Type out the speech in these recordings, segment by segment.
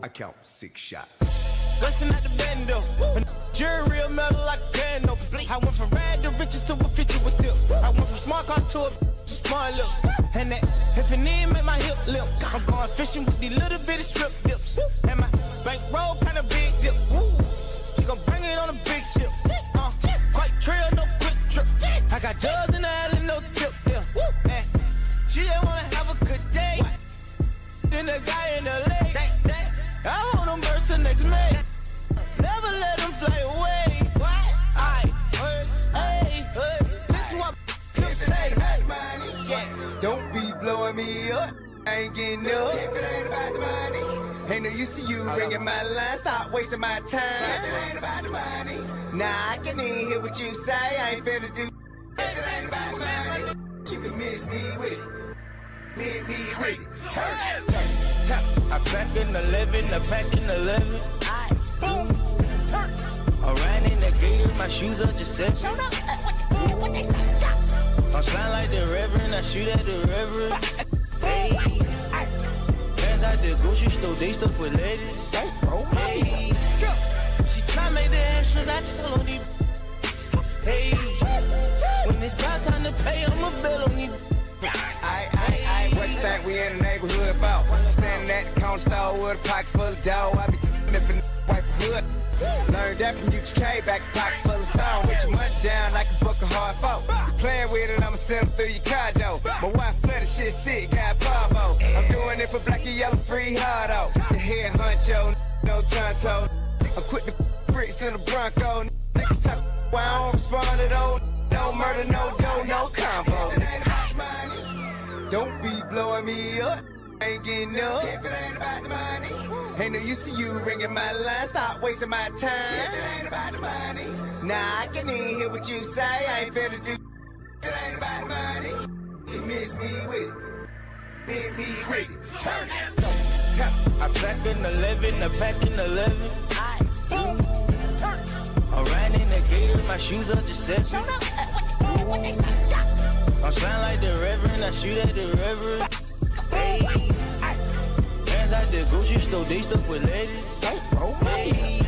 I count 6 shots. Listen at the bando. Jury real metal like a piano. I went from rad to riches to a feature with tip. I went from smart car to a smart lips. And that if it need make my hip limp. I'm going fishing with these little bitty strip dips. And my bankroll kind of big dip. Woo. She gon' bring it on a big ship. Quite trail, no quick trip. I got jugs in the alley, no tip. Yeah. And she just wanna have a good day. Then the guy in the lake. I want them birds till next May. Never let them fly away. Aight, hey, this is what Tim say. Yeah. Don't be blowing me up. I ain't getting up. If it ain't about the money. Ain't no use to you ringing my line. Stop wasting my time. If it ain't about the money. Nah, I can even hear what you say. I ain't finna do. If it ain't about the money. You can miss me with it. Miss me with it. Turn. I back in 11, I back in 11. Boom. Turn. I ran in the gator, my shoes are just 7. What they say? I sound like the Reverend, I shoot at the Reverend. Hey. Fans at the grocery store, they stuck with ladies. Hey. She try to make the extras, I tell on these. Hey. When it's about time to pay, I'ma bill on you. What you think we in the neighborhood about? Standing at the counter store with a pocket full of dough. I be sniffing wipe hood. Learned that from UGK, back pocket full of stone. With your money down like a book of hard folk. You playing with it, I'ma send them through your condo. My wife flooded shit sick, got Pablo. I'm doing it for black and yellow, free hard out. The head huncho, no tonto. I'm quick to bricks in the Bronco. Nigga talk, why I don't respond to those. No murder, no dough, no combo. Don't be blowing me up. Ain't getting up. If it ain't about the money. Ain't no use to you ringing my line. Stop wasting my time. If it ain't about the money. Nah, I can even hear what you say. I ain't finna do. If it ain't about the money. You miss me with it. Miss me with it. Turn it. I back in 11, I back in 11. Boom. I ran in the gator, my shoes are just 7. What they say? I sound like the Reverend, I shoot at the Reverend. Hey. Fans at the grocery store, they stuck with ladies. Hey.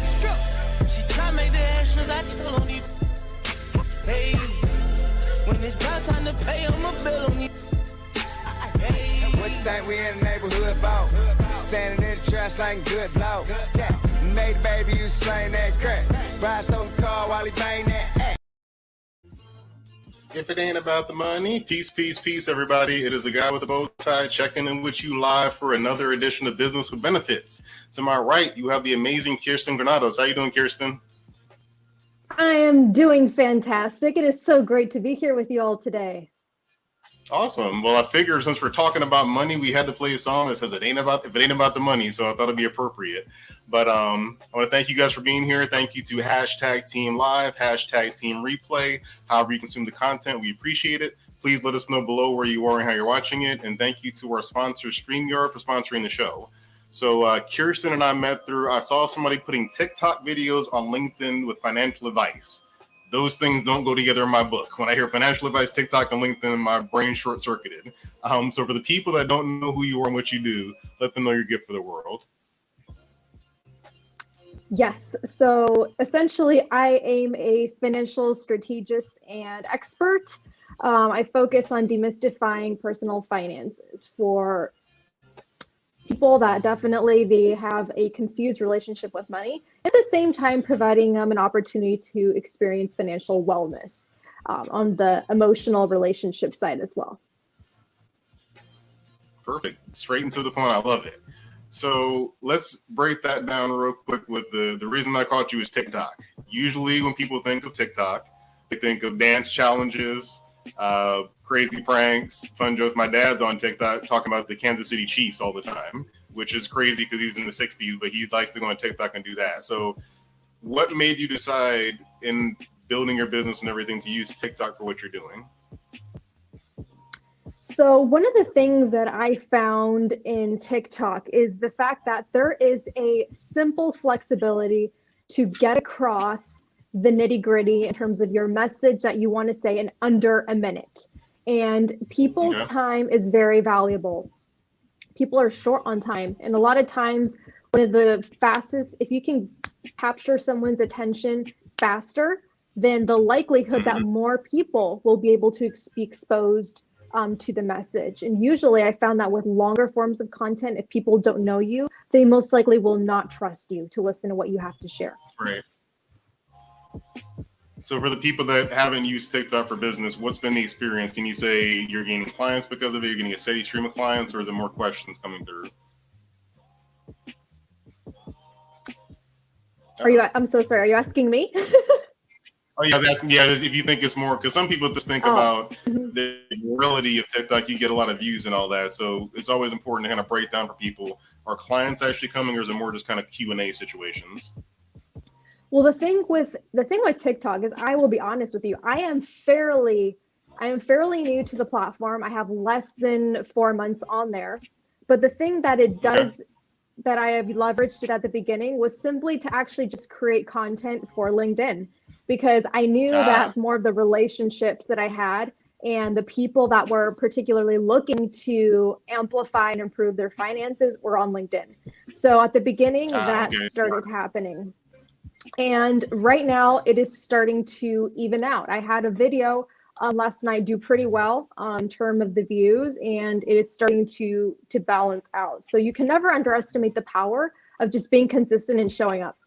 She try to make the extras, I tell on you. Hey. When it's about time to pay, I'ma bill on you. Hey. What you think we in the neighborhood about? Standing in the trash like good blow. Yeah. Made baby, you slang that crack. Ride stole the car while he bang that ass. If it ain't about the money, peace, peace, peace, everybody. It is a guy with a bow tie checking in with you live for another edition of Business with Benefits. To my right, you have the amazing Kirsten Granados. How you doing, Kirsten? I am doing fantastic. It is so great to be here with you all today. Awesome. Well, I figured since we're talking about money, we had to play a song that says if it ain't about the money, so I thought it'd be appropriate. But I want to thank you guys for being here. Thank you to #TeamLive, #TeamReplay, however you consume the content. We appreciate it. Please let us know below where you are and how you're watching it. And thank you to our sponsor, StreamYard, for sponsoring the show. So Kirsten and I saw somebody putting TikTok videos on LinkedIn with financial advice. Those things don't go together in my book. When I hear financial advice, TikTok, and LinkedIn, my brain short-circuited. So for the people that don't know who you are and what you do, let them know your gift for the world. Yes. So essentially, I am a financial strategist and expert. I focus on demystifying personal finances for people that definitely they have a confused relationship with money. At the same time, providing them an opportunity to experience financial wellness on the emotional relationship side as well. Perfect. Straight and to the point. I love it. So let's break that down real quick with the reason I caught you is TikTok. Usually when people think of TikTok, they think of dance challenges, crazy pranks, fun jokes. My dad's on TikTok talking about the Kansas City Chiefs all the time, which is crazy because he's in the 60s, but he likes to go on TikTok and do that. So what made you decide in building your business and everything to use TikTok for what you're doing? So one of the things that I found in TikTok is the fact that there is a simple flexibility to get across the nitty-gritty in terms of your message that you want to say in under a minute. And people's time is very valuable. people are short on time. And a lot of times, one of the fastest, if you can capture someone's attention faster, then the likelihood that more people will be able to be exposed to the message. And usually I found that with longer forms of content, if people don't know you, they most likely will not trust you to listen to what you have to share. Right. So for the people that haven't used TikTok for business, what's been the experience? Can you say you're gaining clients because of it? You're getting a steady stream of clients, or is there more questions coming through? I'm so sorry. Are you asking me? Oh yeah, if you think it's more, because some people just think about the reality of TikTok, you get a lot of views and all that. So it's always important to kind of break down for people, are clients actually coming, or is it more just kind of Q&A situations? Well, the thing with TikTok is, I will be honest with you, I am fairly new to the platform. I have less than 4 months on there. But the thing that it does, that I have leveraged it at the beginning, was simply to actually just create content for LinkedIn, because I knew that more of the relationships that I had and the people that were particularly looking to amplify and improve their finances were on LinkedIn. So at the beginning, that started happening. And right now it is starting to even out. I had a video last night do pretty well in terms of the views, and it is starting to balance out. So you can never underestimate the power of just being consistent and showing up.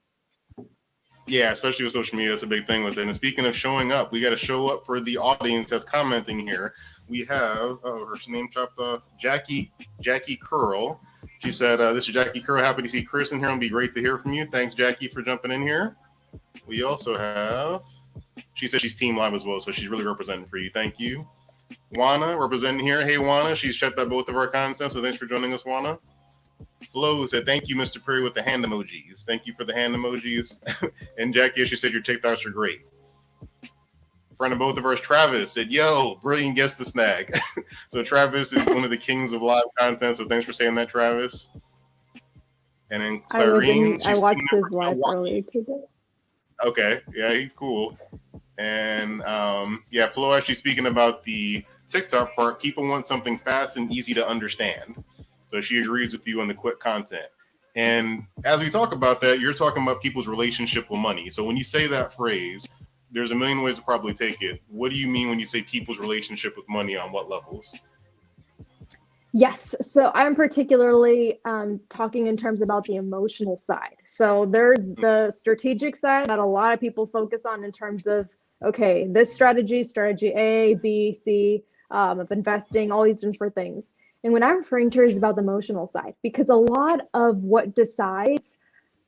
Yeah, especially with social media, that's a big thing with it. And speaking of showing up, we got to show up for the audience that's commenting here. We have, her name chopped off, Jackie Curl. She said, this is Jackie Curl. Happy to see Kirsten here. It'll be great to hear from you. Thanks, Jackie, for jumping in here. We also have, she said she's Team Live as well, so she's really representing for you. Thank you. Juana, representing here. Hey, Juana. She's checked out both of our content, so thanks for joining us, Juana. Flo said, thank you, Mr. Perry, with the hand emojis. Thank you for the hand emojis. And Jackie, she said, your TikToks are great. Friend of both of ours, Travis, said, yo, brilliant guest to snag. So Travis is one of the kings of live content, so thanks for saying that, Travis. And then Clarine. I watched his live earlier today. Okay, yeah, he's cool. And Flo, actually speaking about the TikTok part, people want something fast and easy to understand. So she agrees with you on the quick content. And as we talk about that, you're talking about people's relationship with money. So when you say that phrase, there's a million ways to probably take it. What do you mean when you say people's relationship with money? On what levels? Yes. So I'm particularly talking in terms about the emotional side. So there's the strategic side that a lot of people focus on in terms of, okay, this strategy A, B, C, of investing, all these different things. And what I'm referring to is about the emotional side, because a lot of what decides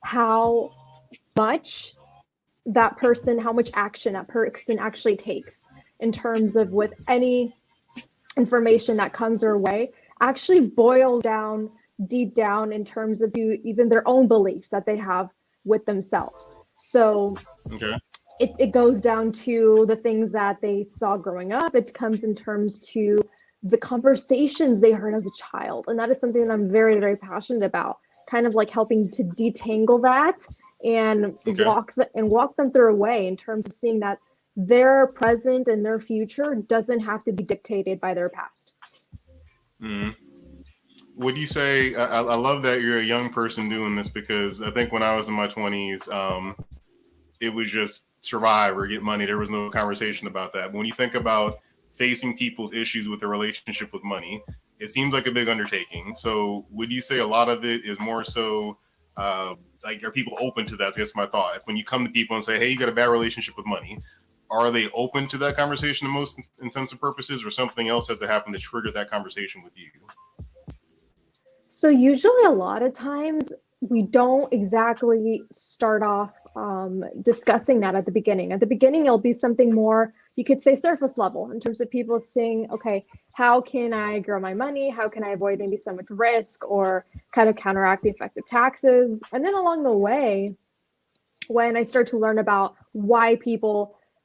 how much action that person actually takes in terms of with any information that comes their way actually boils down deep down in terms of even their own beliefs that they have with themselves. So it goes down to the things that they saw growing up. It comes in terms to the conversations they heard as a child. And that is something that I'm very, very passionate about, kind of like helping to detangle that and walk them through a way in terms of seeing that their present and their future doesn't have to be dictated by their past. Would you say, I love that you're a young person doing this, because I think when I was in my 20s, it was just survive or get money. There was no conversation about that. But when you think about facing people's issues with their relationship with money, it seems like a big undertaking. So would you say a lot of it is more so, are people open to that? I guess my thought. When you come to people and say, hey, you got a bad relationship with money, are they open to that conversation in most intents and purposes, or something else has to happen to trigger that conversation with you? So usually a lot of times we don't exactly start off discussing that at the beginning. At the beginning, it'll be something more, you could say surface level, in terms of people saying, okay, how can I grow my money? How can I avoid maybe so much risk, or kind of counteract the effect of taxes? And then along the way, when I start to learn about why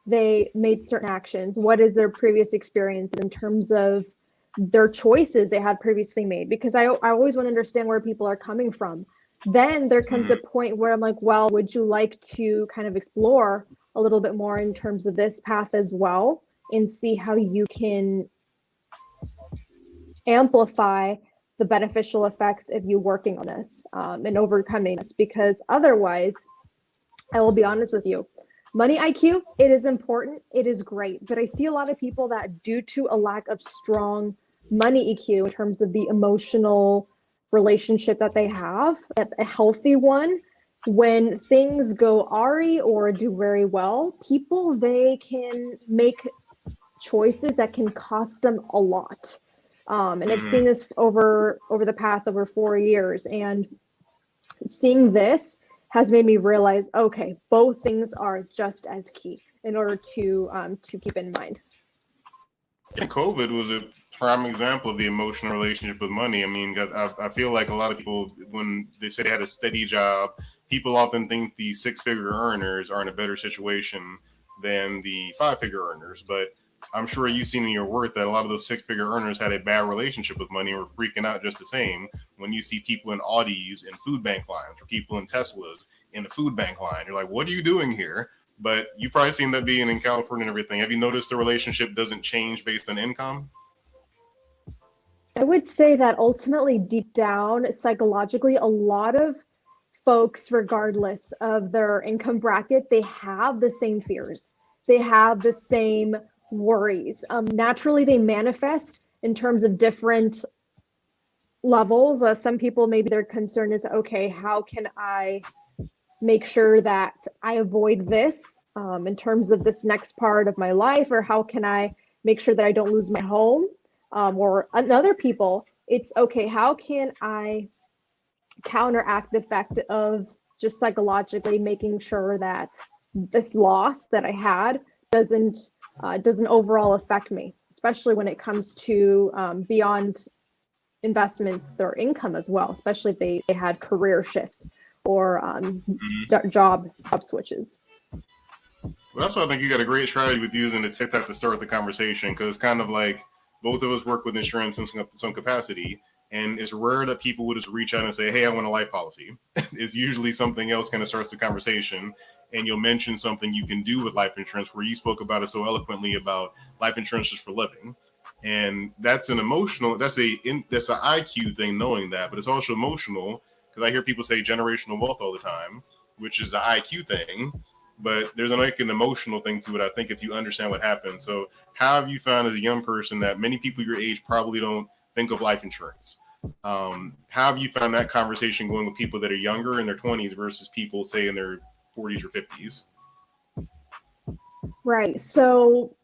they made certain actions, what is their previous experience in terms of their choices they had previously made, because I always want to understand where people are coming from. Then there comes a point where I'm like, well, would you like to kind of explore a little bit more in terms of this path as well, and see how you can amplify the beneficial effects of you working on this and overcoming this, because otherwise, I will be honest with you, money IQ, it is important, it is great, but I see a lot of people that, due to a lack of strong money EQ in terms of the emotional relationship that they have, a healthy one, when things go awry or do very well, they can make choices that can cost them a lot. And I've seen this over the past over 4 years, and seeing this has made me realize, okay, both things are just as key in order to keep in mind. And COVID was a prime example of the emotional relationship with money. I mean, I feel like a lot of people, when they say they had a steady job, people often think the six-figure earners are in a better situation than the five-figure earners. But I'm sure you've seen in your work that a lot of those six-figure earners had a bad relationship with money and were freaking out just the same when you see people in Audis and food bank lines or people in Teslas in the food bank line. You're like, what are you doing here? But you've probably seen that being in California and everything. Have you noticed the relationship doesn't change based on income? I would say that ultimately, deep down, psychologically, a lot of folks, regardless of their income bracket, they have the same fears. They have the same worries. Naturally, they manifest in terms of different levels. Some people, maybe their concern is, okay, how can I make sure that I avoid this in terms of this next part of my life, or how can I make sure that I don't lose my home? Or other people, it's okay, how can I counteract the effect of just psychologically making sure that this loss that I had doesn't overall affect me, especially when it comes to beyond investments, their income as well, especially if they had career shifts or job switches. Well, that's why I think you got a great strategy with using the TikTok to start the conversation, because kind of like both of us work with insurance in some capacity, and it's rare that people would just reach out and say, hey, I want a life policy. It's usually something else kind of starts the conversation, and you'll mention something you can do with life insurance, where you spoke about it so eloquently about life insurance just for living. And that's an emotional, that's an IQ thing, knowing that, but it's also emotional, because I hear people say generational wealth all the time, which is the IQ thing. But there's like an emotional thing to it, I think, if you understand what happened. So how have you found as a young person that many people your age probably don't think of life insurance? How have you found that conversation going with people that are younger in their 20s versus people, say, in their 40s or 50s? Right. So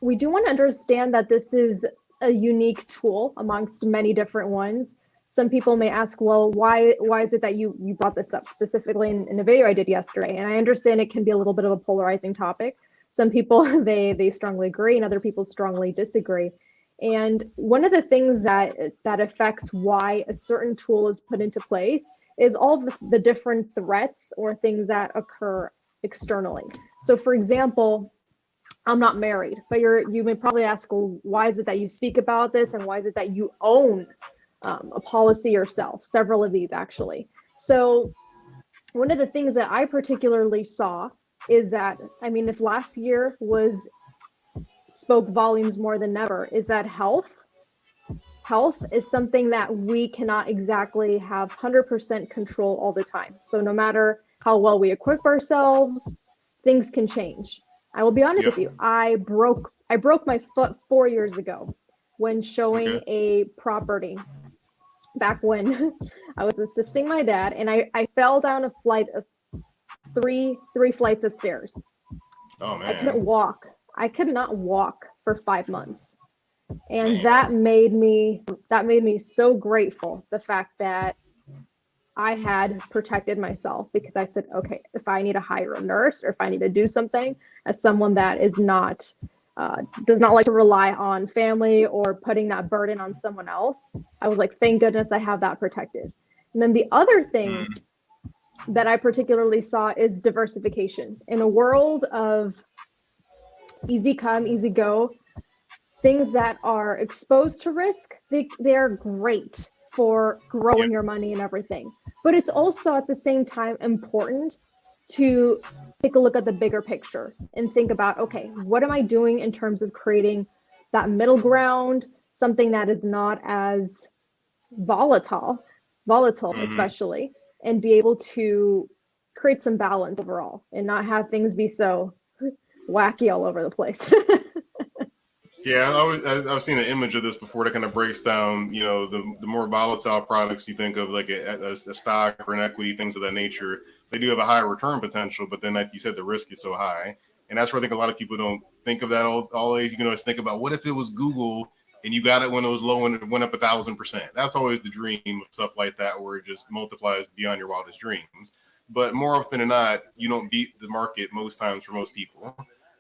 we do want to understand that this is a unique tool amongst many different ones. Some people may ask, well, why is it that you brought this up specifically in a video I did yesterday? And I understand it can be a little bit of a polarizing topic. Some people, they strongly agree, and other people strongly disagree. And one of the things that affects why a certain tool is put into place is all the different threats or things that occur externally. So for example, I'm not married, but you may probably ask, well, why is it that you speak about this, and why is it that you own a policy yourself, several of these actually. So one of the things that I particularly saw is that, I mean, if last year spoke volumes more than ever, is that health is something that we cannot exactly have 100% control all the time. So no matter how well we equip ourselves, things can change. I will be honest with you. I broke my foot 4 years ago when showing a property. Back when I was assisting my dad, and I fell down a flight of three flights of stairs. Oh man. I couldn't walk. I could not walk for 5 months. And that made me so grateful, the fact that I had protected myself, because I said, okay, if I need to hire a nurse, or if I need to do something, as someone that is not does not like to rely on family or putting that burden on someone else, I was like, thank goodness I have that protected. And then the other thing that I particularly saw is diversification. In a world of easy come, easy go, things that are exposed to risk, they are great for growing your money and everything. But it's also at the same time important to take a look at the bigger picture and think about, okay, what am I doing in terms of creating that middle ground, something that is not as volatile especially, and be able to create some balance overall and not have things be so wacky all over the place. Yeah, I've seen an image of this before that kind of breaks down, you know, the more volatile products you think of, like a stock or an equity, things of that nature. They do have a high return potential, but then, like you said, the risk is so high. And that's where I think a lot of people don't think of that always. You can always think about, what if it was Google and you got it when it was low and it went up 1,000%. That's always the dream of stuff like that, where it just multiplies beyond your wildest dreams. But more often than not, you don't beat the market most times for most people.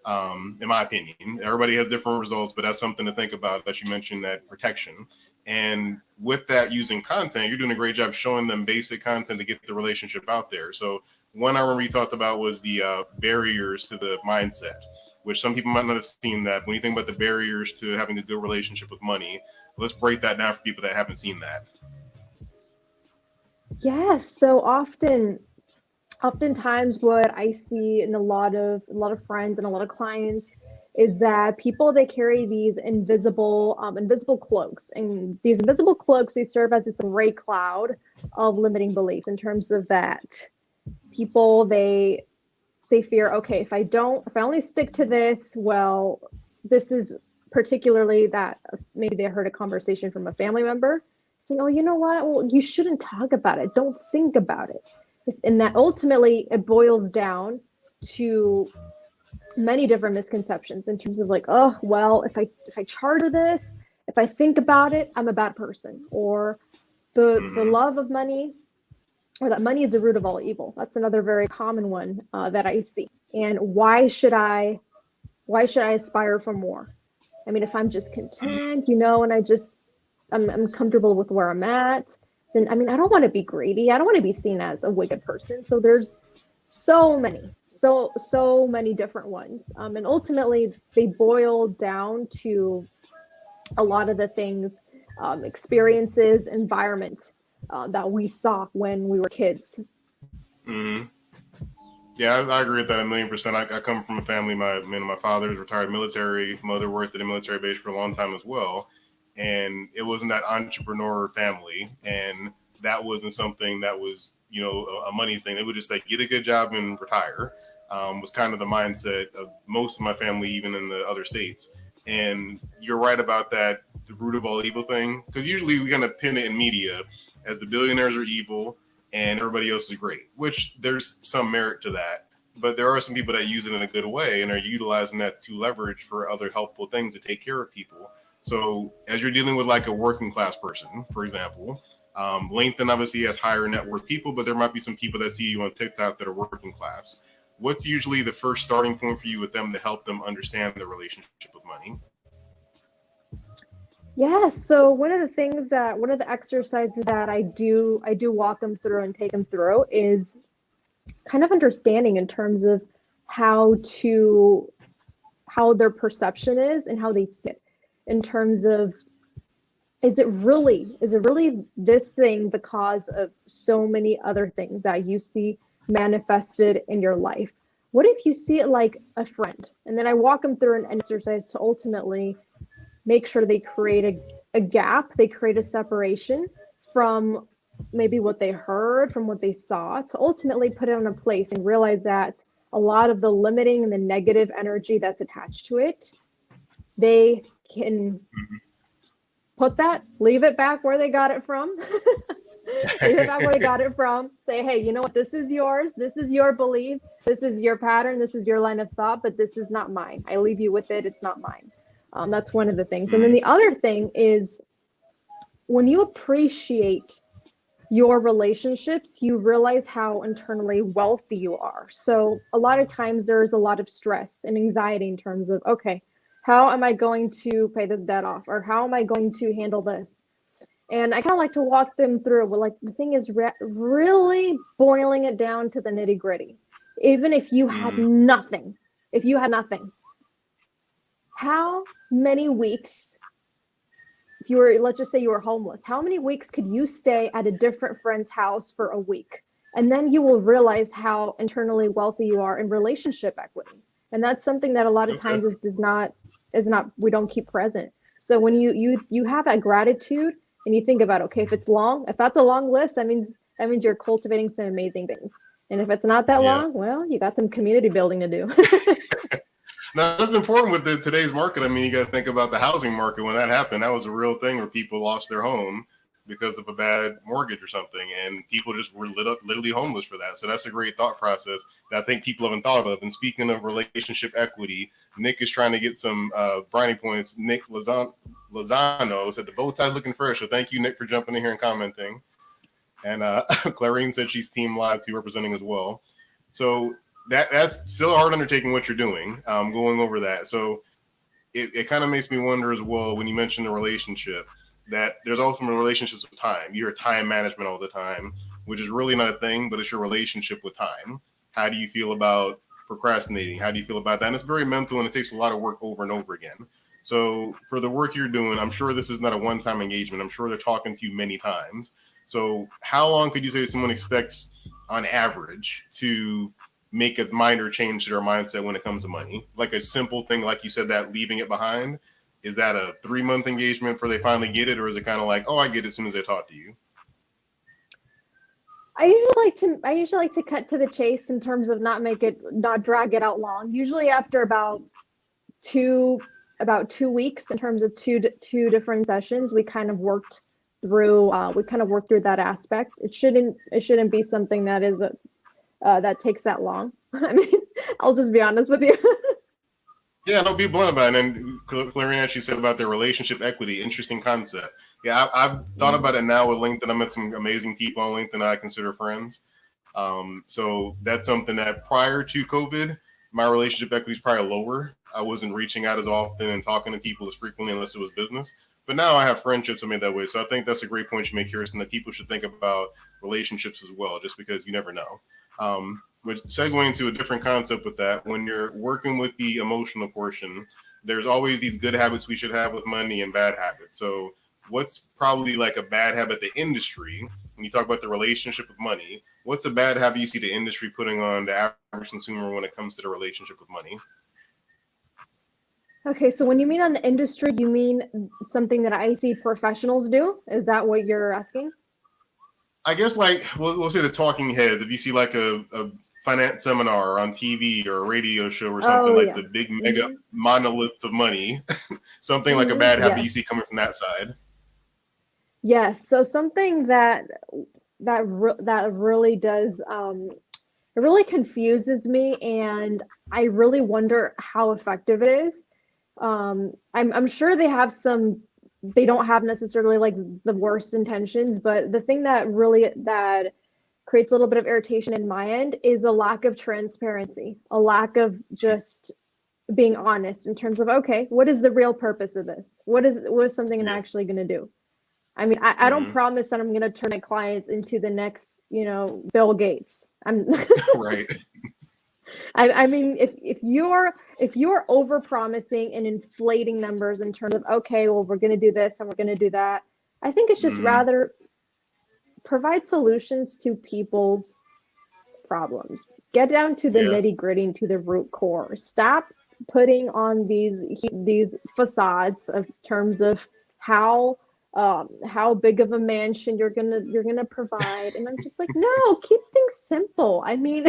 In my opinion, everybody has different results, but that's something to think about, that you mentioned, that protection. And with that, using content, you're doing a great job showing them basic content to get the relationship out there. So one I remember you talked about was the barriers to the mindset, which some people might not have seen that. When you think about the barriers to having a good relationship with money, let's break that down for people that haven't seen that. Yes, so oftentimes what I see in a lot of friends and a lot of clients is that people, they carry these invisible cloaks, and these invisible cloaks, they serve as this gray cloud of limiting beliefs, in terms of that people, they fear, okay, if I only stick to this, well, this is particularly that maybe they heard a conversation from a family member saying, oh, you know what, well, you shouldn't talk about it, don't think about it. And that ultimately it boils down to many different misconceptions, in terms of like, oh, well, if I charter this, if I think about it, I'm a bad person, or the love of money, or that money is the root of all evil. That's another very common one that I see. And why should I aspire for more? I mean, if I'm just content, you know, and I'm comfortable with where I'm at, then, I mean, I don't want to be greedy. I don't want to be seen as a wicked person. So there's so many different ones. And ultimately they boil down to a lot of the things, experiences, environment that we saw when we were kids. Mm-hmm. Yeah, I agree with that 1,000,000%. I come from a family, my father is retired military, mother worked at a military base for a long time as well. And it wasn't that entrepreneur family. And that wasn't something that was, you know, a money thing. They would just like, get a good job and retire, was kind of the mindset of most of my family, even in the other states. And you're right about that, the root of all evil thing. Because usually we kind of pin it in media as the billionaires are evil and everybody else is great, which there's some merit to that. But there are some people that use it in a good way and are utilizing that to leverage for other helpful things to take care of people. So as you're dealing with like a working class person, for example, LinkedIn obviously has higher net worth people, but there might be some people that see you on TikTok that are working class. What's usually the first starting point for you with them to help them understand the relationship with money? Yeah, so one of the exercises that I do walk them through and take them through is kind of understanding in terms of how their perception is and how they sit, in terms of, is it really this thing the cause of so many other things that you see manifested in your life? What if you see it like a friend? And then I walk them through an exercise to ultimately make sure they create a gap, they create a separation from maybe what they heard, from what they saw, to ultimately put it in a place and realize that a lot of the limiting and the negative energy that's attached to it, they can leave it back where they got it from. Leave it back where they got it from. Say, hey, you know what? This is yours. This is your belief. This is your pattern. This is your line of thought, but this is not mine. I leave you with it. It's not mine. That's one of the things. And then the other thing is, when you appreciate your relationships, you realize how internally wealthy you are. So a lot of times there's a lot of stress and anxiety in terms of, okay, how am I going to pay this debt off? Or how am I going to handle this? And I kind of like to walk them through, well, like, the thing is really boiling it down to the nitty gritty. Even if you had nothing, how many weeks, if you were, let's just say you were homeless, how many weeks could you stay at a different friend's house for a week? And then you will realize how internally wealthy you are in relationship equity. And that's something that a lot of times is not, we don't keep present. So when you have that gratitude, And you think about, okay, if that's a long list, that means you're cultivating some amazing things. And if it's not that long, well, you got some community building to do. Now, that's important with today's market. I mean, you got to think about the housing market. When that happened, that was a real thing where people lost their home because of a bad mortgage or something, and people just were literally homeless for that. So that's a great thought process that I think people haven't thought of. And speaking of relationship equity, Nick is trying to get some brownie points. Nick Lozano said the bow tie's looking fresh. So thank you, Nick, for jumping in here and commenting. And Clarine said she's Team Live too, representing as well. So that's still a hard undertaking what you're doing, going over that. So it kind of makes me wonder as well, when you mention the relationship, that there's also relationships with time. You hear time management all the time, which is really not a thing, but it's your relationship with time. How do you feel about procrastinating? How do you feel about that? And it's very mental, and it takes a lot of work over and over again. So for the work you're doing, I'm sure this is not a one-time engagement. I'm sure they're talking to you many times. So how long could you say someone expects on average to make a minor change to their mindset when it comes to money? Like a simple thing, like you said, that leaving it behind. Is that a 3-month engagement before they finally get it? Or is it kind of like, oh, I get it as soon as they talk to you? I usually like to cut to the chase in terms of not drag it out long. Usually after about two weeks, in terms of two different sessions, we kind of worked through that aspect. It shouldn't be something that is that takes that long. I mean, I'll just be honest with you. Yeah, don't be blunt about it. And Clarine actually said about their relationship equity. Interesting concept. Yeah, I've thought about it now with LinkedIn. I met some amazing people on LinkedIn that I consider friends. So that's something that prior to COVID, my relationship equity is probably lower. I wasn't reaching out as often and talking to people as frequently unless it was business. But now I have friendships I made that way. So I think that's a great point you make, Kirsten, that people should think about relationships as well, just because you never know. But segueing into a different concept with that, when you're working with the emotional portion, there's always these good habits we should have with money and bad habits. So what's probably like a bad habit the industry, when you talk about the relationship with money, what's a bad habit you see the industry putting on the average consumer when it comes to the relationship with money? Okay, so when you mean on the industry, you mean something that I see professionals do? Is that what you're asking? I guess like we'll say the talking heads. If you see like a finance seminar on TV or a radio show or something, the big mega monoliths of money, something like a bad habit you see coming from that side. Yes. So something that really does, it really confuses me, and I really wonder how effective it is. I'm sure they don't have necessarily like the worst intentions, but the thing that creates a little bit of irritation in my end is a lack of transparency, a lack of just being honest in terms of, okay, what is the real purpose of this? What is something I'm actually going to do? I mean, I don't promise that I'm going to turn my clients into the next, Bill Gates. I'm right. I mean, if you're over promising and inflating numbers in terms of, okay, well, we're going to do this and we're going to do that, I think it's just rather provide solutions to people's problems. Get down to the nitty gritty, to the root core. Stop putting on these facades of terms of how big of a mansion you're gonna provide, and I'm just like, no, keep things simple. I mean,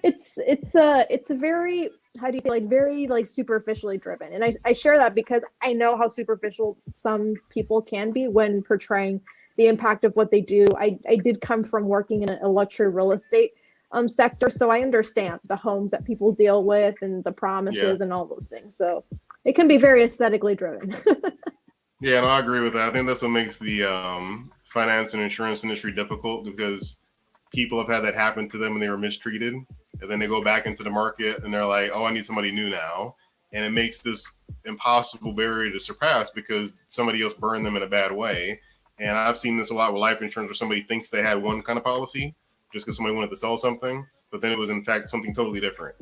it's a very, how do you say, like very like superficially driven, and I share that because I know how superficial some people can be when portraying the impact of what they do. I did come from working in a luxury real estate sector, so I understand the homes that people deal with and the promises and all those things. So it can be very aesthetically driven. Yeah, no, I agree with that. I think that's what makes the finance and insurance industry difficult, because people have had that happen to them and they were mistreated, and then they go back into the market and they're like, oh, I need somebody new now. And it makes this impossible barrier to surpass because somebody else burned them in a bad way. And I've seen this a lot with life insurance, where somebody thinks they had one kind of policy just because somebody wanted to sell something, but then it was in fact something totally different.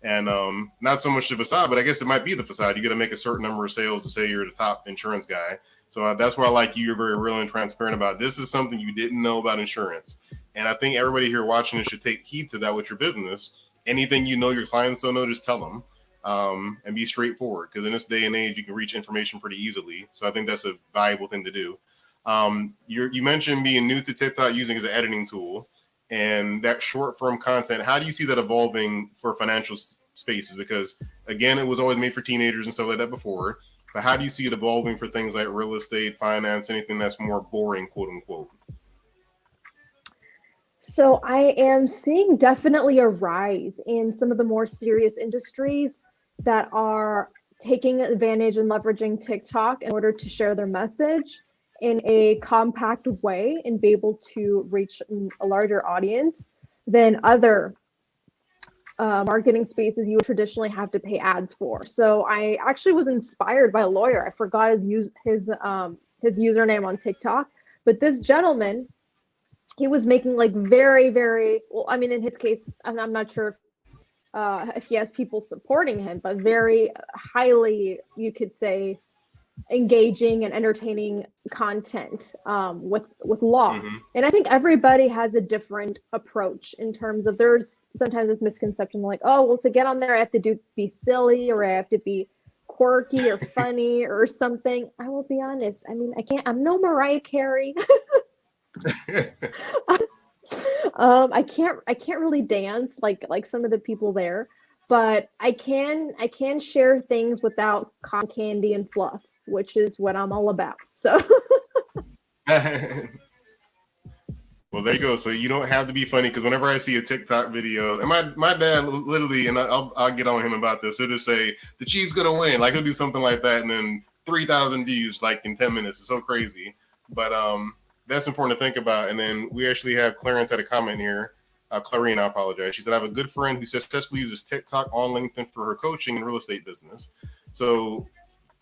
And not so much the facade, but I guess it might be the facade. You got to make a certain number of sales to say you're the top insurance guy. So that's why I like you. You're very real and transparent about this is something you didn't know about insurance. And I think everybody here watching it should take heed to that with your business. Anything you know your clients don't know, just tell them. and be straightforward, because in this day and age, you can reach information pretty easily. So I think that's a valuable thing to do. You mentioned being new to TikTok, using it as an editing tool, and that short form content. How do you see that evolving for financial spaces? Because again, it was always made for teenagers and stuff like that before. But how do you see it evolving for things like real estate, finance, anything that's more boring, quote unquote? So I am seeing definitely a rise in some of the more serious industries that are taking advantage and leveraging TikTok in order to share their message in a compact way and be able to reach a larger audience than other marketing spaces you would traditionally have to pay ads for. So I actually was inspired by a lawyer. I forgot his username on TikTok, but this gentleman, he was making like very, very well. I mean, in his case, I'm not sure if he has people supporting him, but very highly, you could say, engaging and entertaining content with law. And I think everybody has a different approach in terms of, there's sometimes this misconception like, oh, well, to get on there I have to be silly, or I have to be quirky or funny or something. I will be honest, I mean, I'm no Mariah Carey. I can't really dance like some of the people there, but I can share things without cotton candy and fluff, which is what I'm all about. So well, there you go. So you don't have to be funny, because whenever I see a TikTok video, and my dad literally, and I'll get on him about this, he'll just say the Chiefs gonna win, like he'll do something like that, and then 3,000 views like in 10 minutes. It's so crazy, but that's important to think about. And then we actually have Clarence had a comment here. Clarine, I apologize. She said, I have a good friend who successfully uses TikTok on LinkedIn for her coaching and real estate business. So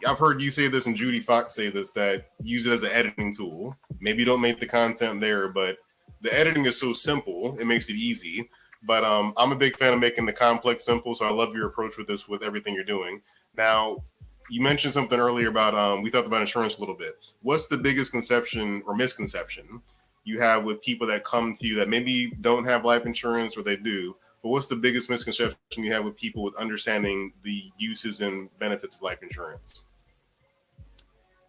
I've heard you say this and Judy Fox say this, that use it as an editing tool. Maybe you don't make the content there, but the editing is so simple, it makes it easy. But I'm a big fan of making the complex simple, so I love your approach with this, with everything you're doing. Now, you mentioned something earlier about, we talked about insurance a little bit. What's the biggest conception or misconception you have with people that come to you that maybe don't have life insurance, or they do, but what's the biggest misconception you have with people with understanding the uses and benefits of life insurance?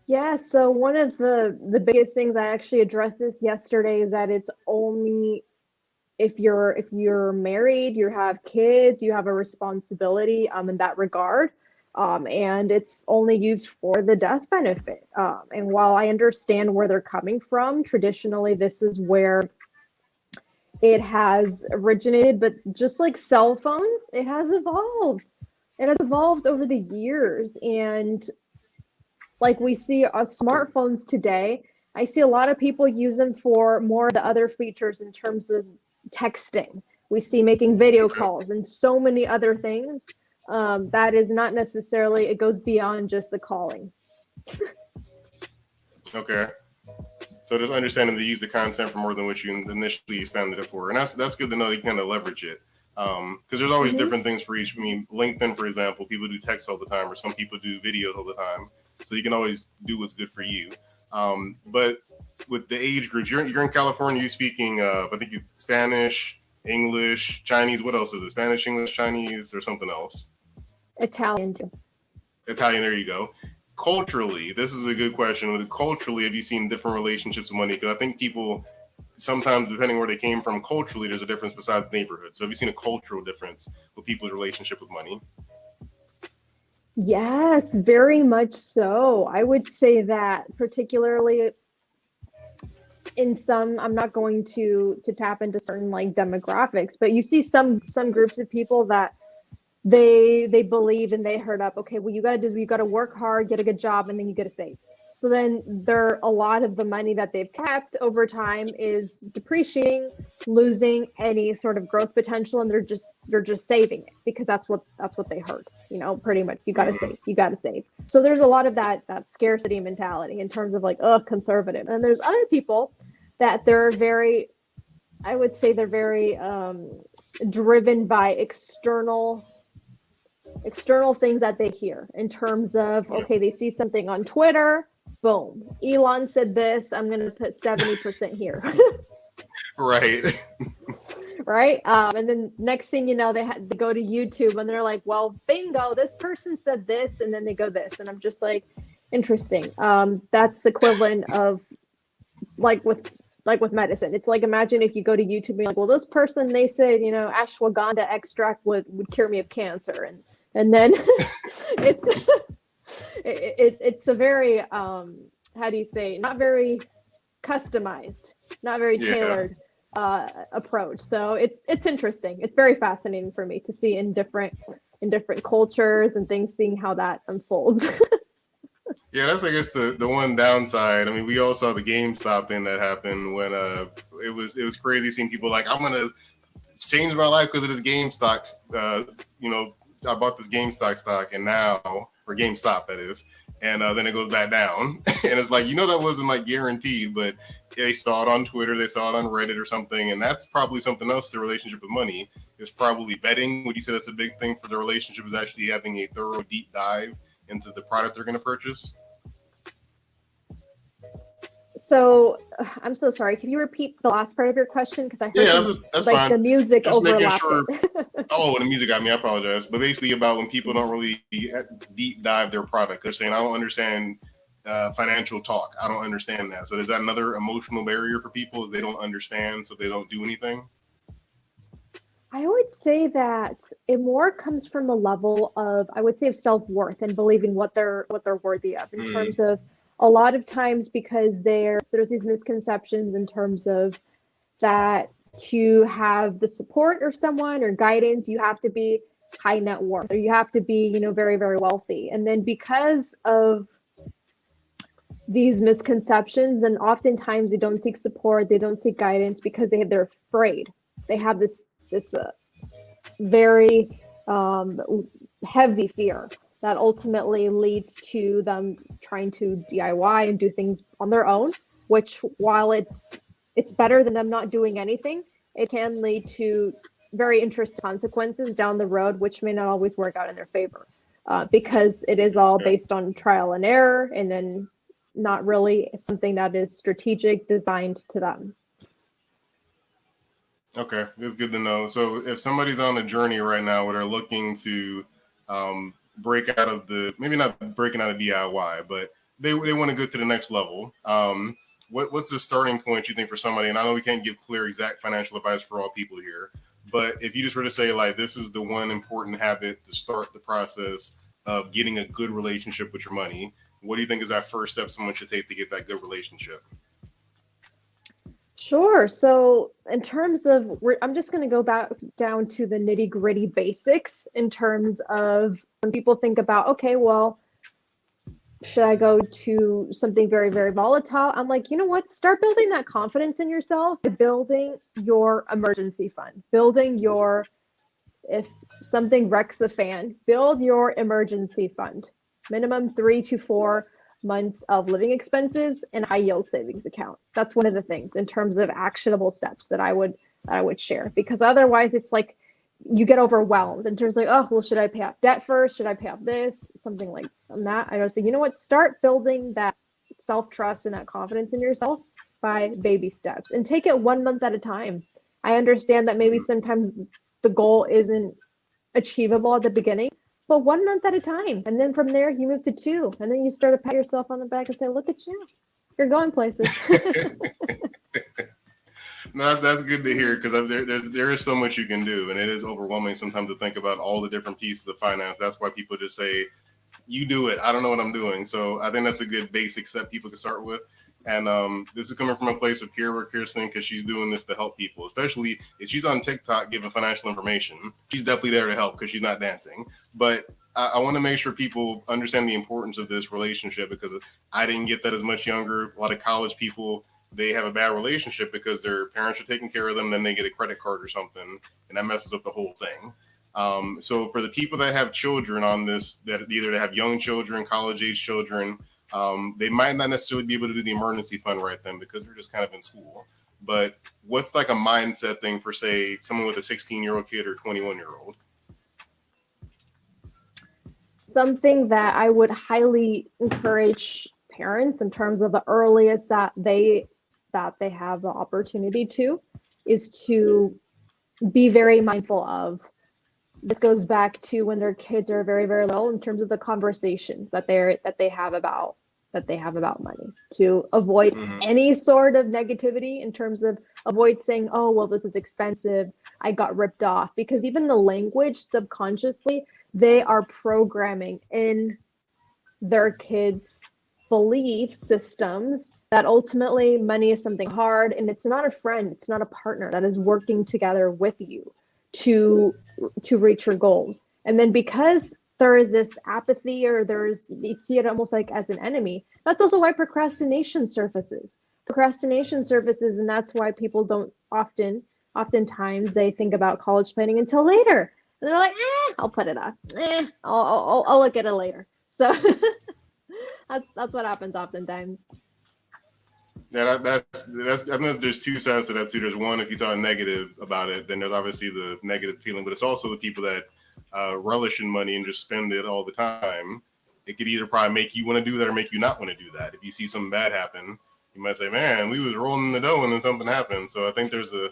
yeah, so one of the biggest things, I actually addressed this yesterday, is that it's only if you're married, you have kids, you have a responsibility in that regard. And it's only used for the death benefit. And while I understand where they're coming from, traditionally, this is where it has originated, but just like cell phones, it has evolved. It has evolved over the years. And like we see smartphones today, I see a lot of people use them for more of the other features in terms of texting. We see making video calls and so many other things. That is not necessarily, it goes beyond just the calling. Okay. So just understanding to use the content for more than what you initially expanded it for. And that's good to know you kind of leverage it. Because there's always different things for each. I mean, LinkedIn, for example, people do text all the time, or some people do videos all the time. So you can always do what's good for you. But with the age groups, you're in California, you're speaking, I think you Spanish, English, Chinese. What else is it? Spanish, English, Chinese, or something else? Italian too. Italian, there you go. Culturally, this is a good question. Culturally, have you seen different relationships with money? Because I think people sometimes, depending where they came from, culturally, there's a difference besides the neighborhood. So have you seen a cultural difference with people's relationship with money? Yes, very much so. I would say that particularly in some, I'm not going to tap into certain like demographics, but you see some groups of people that they believe and they heard up, okay, what you got to do is you got to work hard, get a good job, and then you got to save. So then a lot of the money that they've kept over time is depreciating, losing any sort of growth potential, and they're just saving it because that's what they heard. Pretty much, you got to save. So there's a lot of that scarcity mentality in terms of like, conservative. And there's other people that they're very, I would say they're very driven by external things that they hear in terms of, okay, they see something on Twitter, boom, Elon said this, I'm going to put 70% here. Right. right? And then next thing you know, they go to YouTube and they're like, well, bingo, this person said this, and then they go this, and I'm just like, interesting. That's equivalent of like with medicine. It's like, imagine if you go to YouTube and you're like, well, this person, they said, ashwagandha extract would cure me of cancer, and then it's a very how do you say, not very customized, not very tailored approach. So it's interesting. It's very fascinating for me to see in different cultures and things, seeing how that unfolds. Yeah, that's, I guess, the one downside. I mean, we all saw the GameStop thing that happened when it was crazy seeing people like, I'm gonna change my life because of this GameStop. I bought this GameStop stock, and now, or GameStop that is, and then it goes back down, and it's like, that wasn't like guaranteed, but they saw it on Twitter, they saw it on Reddit or something, and that's probably something else. The relationship with money is probably betting. Would you say that's a big thing for the relationship, is actually having a thorough deep dive into the product they're going to purchase? So I'm so sorry. Can you repeat the last part of your question? Because I heard that's like fine. The music just overlapped. Making sure. Oh, the music got me. I apologize. But basically about when people don't really deep dive their product. They're saying, I don't understand financial talk. I don't understand that. So is that another emotional barrier for people, is they don't understand, so they don't do anything? I would say that it more comes from a level of, I would say, of self-worth and believing what they're worthy of, in terms of, a lot of times, because there's these misconceptions in terms of that to have the support or someone or guidance, you have to be high net worth, or you have to be, very, very wealthy. And then because of these misconceptions, and oftentimes they don't seek support, they don't seek guidance because they're afraid. They have this very heavy fear that ultimately leads to them trying to DIY and do things on their own, which, while it's better than them not doing anything, it can lead to very interesting consequences down the road, which may not always work out in their favor, because it is all based on trial and error, and then not really something that is strategic, designed to them. Okay, that's good to know. So if somebody's on a journey right now where they're looking to break out of maybe not breaking out of DIY, but they want to go to the next level, what's the starting point you think for somebody? And I know we can't give clear, exact financial advice for all people here, but if you just were to say, like, this is the one important habit to start the process of getting a good relationship with your money, what do you think is that first step someone should take to get that good relationship? Sure. So in terms of, I'm just going to go back down to the nitty gritty basics in terms of when people think about, okay, well, should I go to something very, very volatile? I'm like, you know what? Start building that confidence in yourself, building your emergency fund, if something wrecks the fan, build your emergency fund, minimum 3 to 4 months of living expenses and high yield savings account. That's one of the things in terms of actionable steps that I would share, because otherwise it's like you get overwhelmed in terms of, like, oh, well, should I pay off debt first? Should I pay off this? Something like that. I would say, you know what? Start building that self-trust and that confidence in yourself by baby steps, and take it 1 month at a time. I understand that maybe sometimes the goal isn't achievable at the beginning, but 1 month at a time. And then from there, you move to 2. And then you start to pat yourself on the back and say, look at you. You're going places. No, that's good to hear, because there is so much you can do, and it is overwhelming sometimes to think about all the different pieces of finance. That's why people just say, you do it. I don't know what I'm doing. So I think that's a good basic step people can start with. And this is coming from a place of care where Kirsten, because she's doing this to help people, especially if she's on TikTok giving financial information. She's definitely there to help because she's not dancing. But I want to make sure people understand the importance of this relationship, because I didn't get that as much younger. A lot of college people, they have a bad relationship because their parents are taking care of them, then they get a credit card or something, and that messes up the whole thing. So for the people that have children on this, that either they have young children, college-age children, they might not necessarily be able to do the emergency fund right then because they're just kind of in school. But what's like a mindset thing for, say, someone with a 16-year-old kid or 21-year-old? Some things that I would highly encourage parents in terms of the earliest that they have the opportunity to is to be very mindful of. This goes back to when their kids are very, very little in terms of the conversations that they have about money, to avoid any sort of negativity in terms of avoid saying, oh, well, this is expensive, I got ripped off, because even the language subconsciously, they are programming in their kids' belief systems that ultimately money is something hard, and it's not a friend, it's not a partner that is working together with you to reach your goals. And then because there is this apathy, or you see it almost like as an enemy, that's also why procrastination surfaces. And that's why people don't oftentimes they think about college planning until later. And they're like, I'll put it off. I'll look at it later. So that's what happens oftentimes. Yeah, that's I mean, there's two sides to that too. There's one, if you talk negative about it, then there's obviously the negative feeling, but it's also the people that relish in money and just spend it all the time. It could either probably make you want to do that or make you not want to do that. If you see something bad happen, you might say, man, we was rolling the dough and then something happened. So I think there's a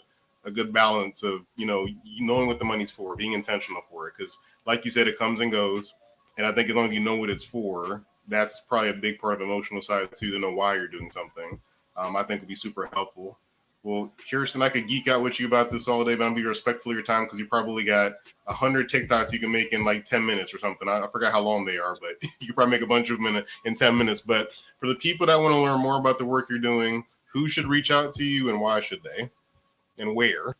good balance of, knowing what the money's for, being intentional for it. Because like you said, it comes and goes. And I think as long as you know what it's for, that's probably a big part of the emotional side too, to know why you're doing something. I think would be super helpful. Well, Kirsten, I could geek out with you about this all day, but I'm going to be respectful of your time because you probably got 100 TikToks you can make in like 10 minutes or something. I forgot how long they are, but you can probably make a bunch of them in 10 minutes. But for the people that want to learn more about the work you're doing, who should reach out to you and why should they? And where?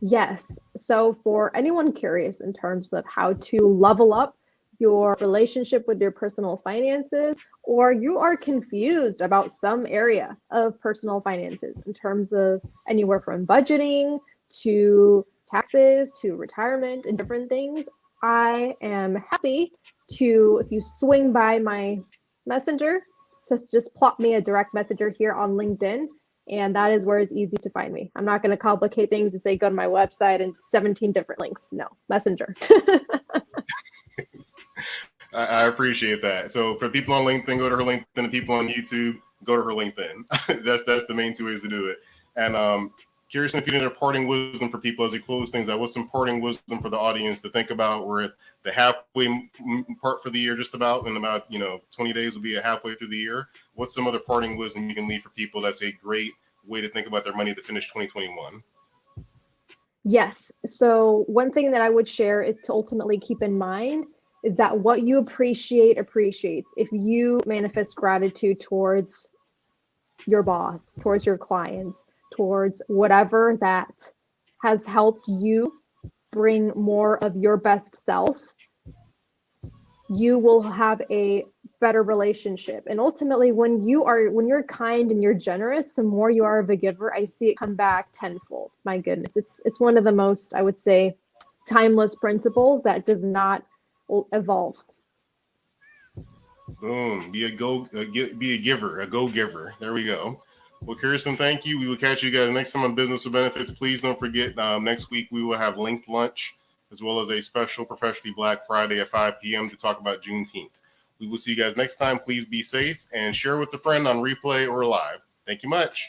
Yes. So for anyone curious in terms of how to level up your relationship with your personal finances, or you are confused about some area of personal finances in terms of anywhere from budgeting to taxes to retirement and different things, I am happy to, if you swing by my messenger, so just plop me a direct messenger here on LinkedIn, and that is where it's easy to find me. I'm not going to complicate things and say go to my website and 17 different links. No, messenger. I appreciate that. So for people on LinkedIn, go to her LinkedIn. And people on YouTube, go to her LinkedIn. that's the main two ways to do it. And Kirsten, if you need a parting wisdom for people as we close things out, what's some parting wisdom for the audience to think about? We're at the halfway part for the year, just about, in about 20 days will be a halfway through the year. What's some other parting wisdom you can leave for people that's a great way to think about their money to finish 2021? Yes. So one thing that I would share is to ultimately keep in mind is that what you appreciate appreciates. If you manifest gratitude towards your boss, towards your clients, towards whatever that has helped you bring more of your best self, you will have a better relationship. And ultimately, when you're kind and you're generous, the more you are of a giver, I see it come back tenfold. My goodness, it's one of the most, I would say, timeless principles that does not evolve. Boom. Be a giver, a go-giver. There we go. Well, Kirsten, thank you. We will catch you guys next time on Business with Benefits. Please don't forget, next week we will have linked lunch as well as a special Professionally Black Friday at 5 p.m. to talk about Juneteenth. We will see you guys next time. Please be safe and share with a friend on replay or live. Thank you much.